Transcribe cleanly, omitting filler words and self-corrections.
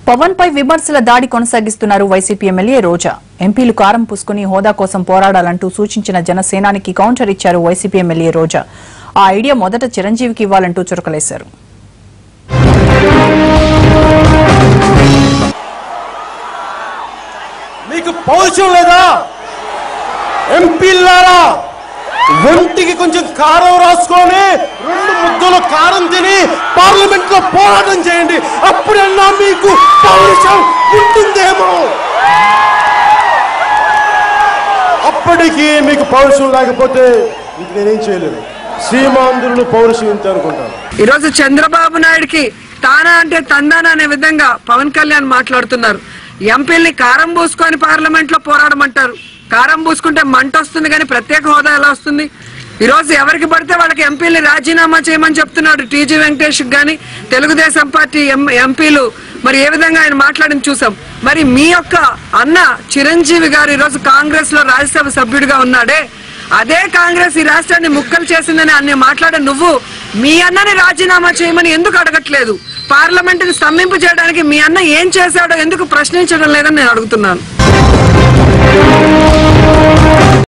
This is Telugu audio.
పవన్ పై విమర్శల దాడి కొనసాగిస్తున్నారు వైసీపీ ఎమ్మెల్యే రోజా. ఎంపీలు కారం పూసుకుని హోదా కోసం పోరాడాలంటూ సూచించిన జనసేనానికి కౌంటర్ ఇచ్చారు వైసీపీ ఎమ్మెల్యే రోజా. ఆ ఐడియా మొదట చిరంజీవికి ఇవ్వాలంటూ చురకలేశారు. మీకు పౌరుషం లేదా? ఎంపీలారా ఒంటికి కొంచెం కారం రాసుకొని 2 ముద్దలు కారం తిని పార్లమెంట్ లో పోరాటం చేయండి. అప్పుడన్నా మీకు పౌరుషం ఉంటుందేమో. అప్పటికి మీకు పౌరుషం లేకపోతే ఇంక నేనేం చేయలేను. శ్రీమాంధ్రులు పౌరుషం ఇంత అనుకుంటాను. ఈరోజు చంద్రబాబు నాయుడికి తానా అంటే తందానా అనే విధంగా పవన్ కళ్యాణ్ మాట్లాడుతున్నారు. ఎంపీల్ని కారం పూసుకొని పార్లమెంట్ లో పోరాడమంటారు. కారం పూసుకుంటే మంట వస్తుంది కానీ ప్రత్యేక హోదా ఎలా వస్తుంది? ఈరోజు ఎవరికి పడితే వాళ్ళకి ఎంపీల్ని రాజీనామా చేయమని చెప్తున్నాడు. టీజీ వెంకటేష్ గాని తెలుగుదేశం పార్టీ ఎంపీలు మరి ఏ విధంగా ఆయన మాట్లాడిన చూసాం. మరి మీ యొక్క అన్న చిరంజీవి గారు ఈరోజు కాంగ్రెస్ లో రాజ్యసభ సభ్యుడిగా ఉన్నాడే, అదే కాంగ్రెస్ ఈ రాష్ట్రాన్ని ముక్కలు చేసిందని అన్ని మాట్లాడే నువ్వు మీ అన్నని రాజీనామా చేయమని ఎందుకు అడగట్లేదు? పార్లమెంట్ ని స్తంభింపు చేయడానికి మీ అన్న ఏం చేశాడో ఎందుకు ప్రశ్నించడం లేదని నేను అడుగుతున్నాను.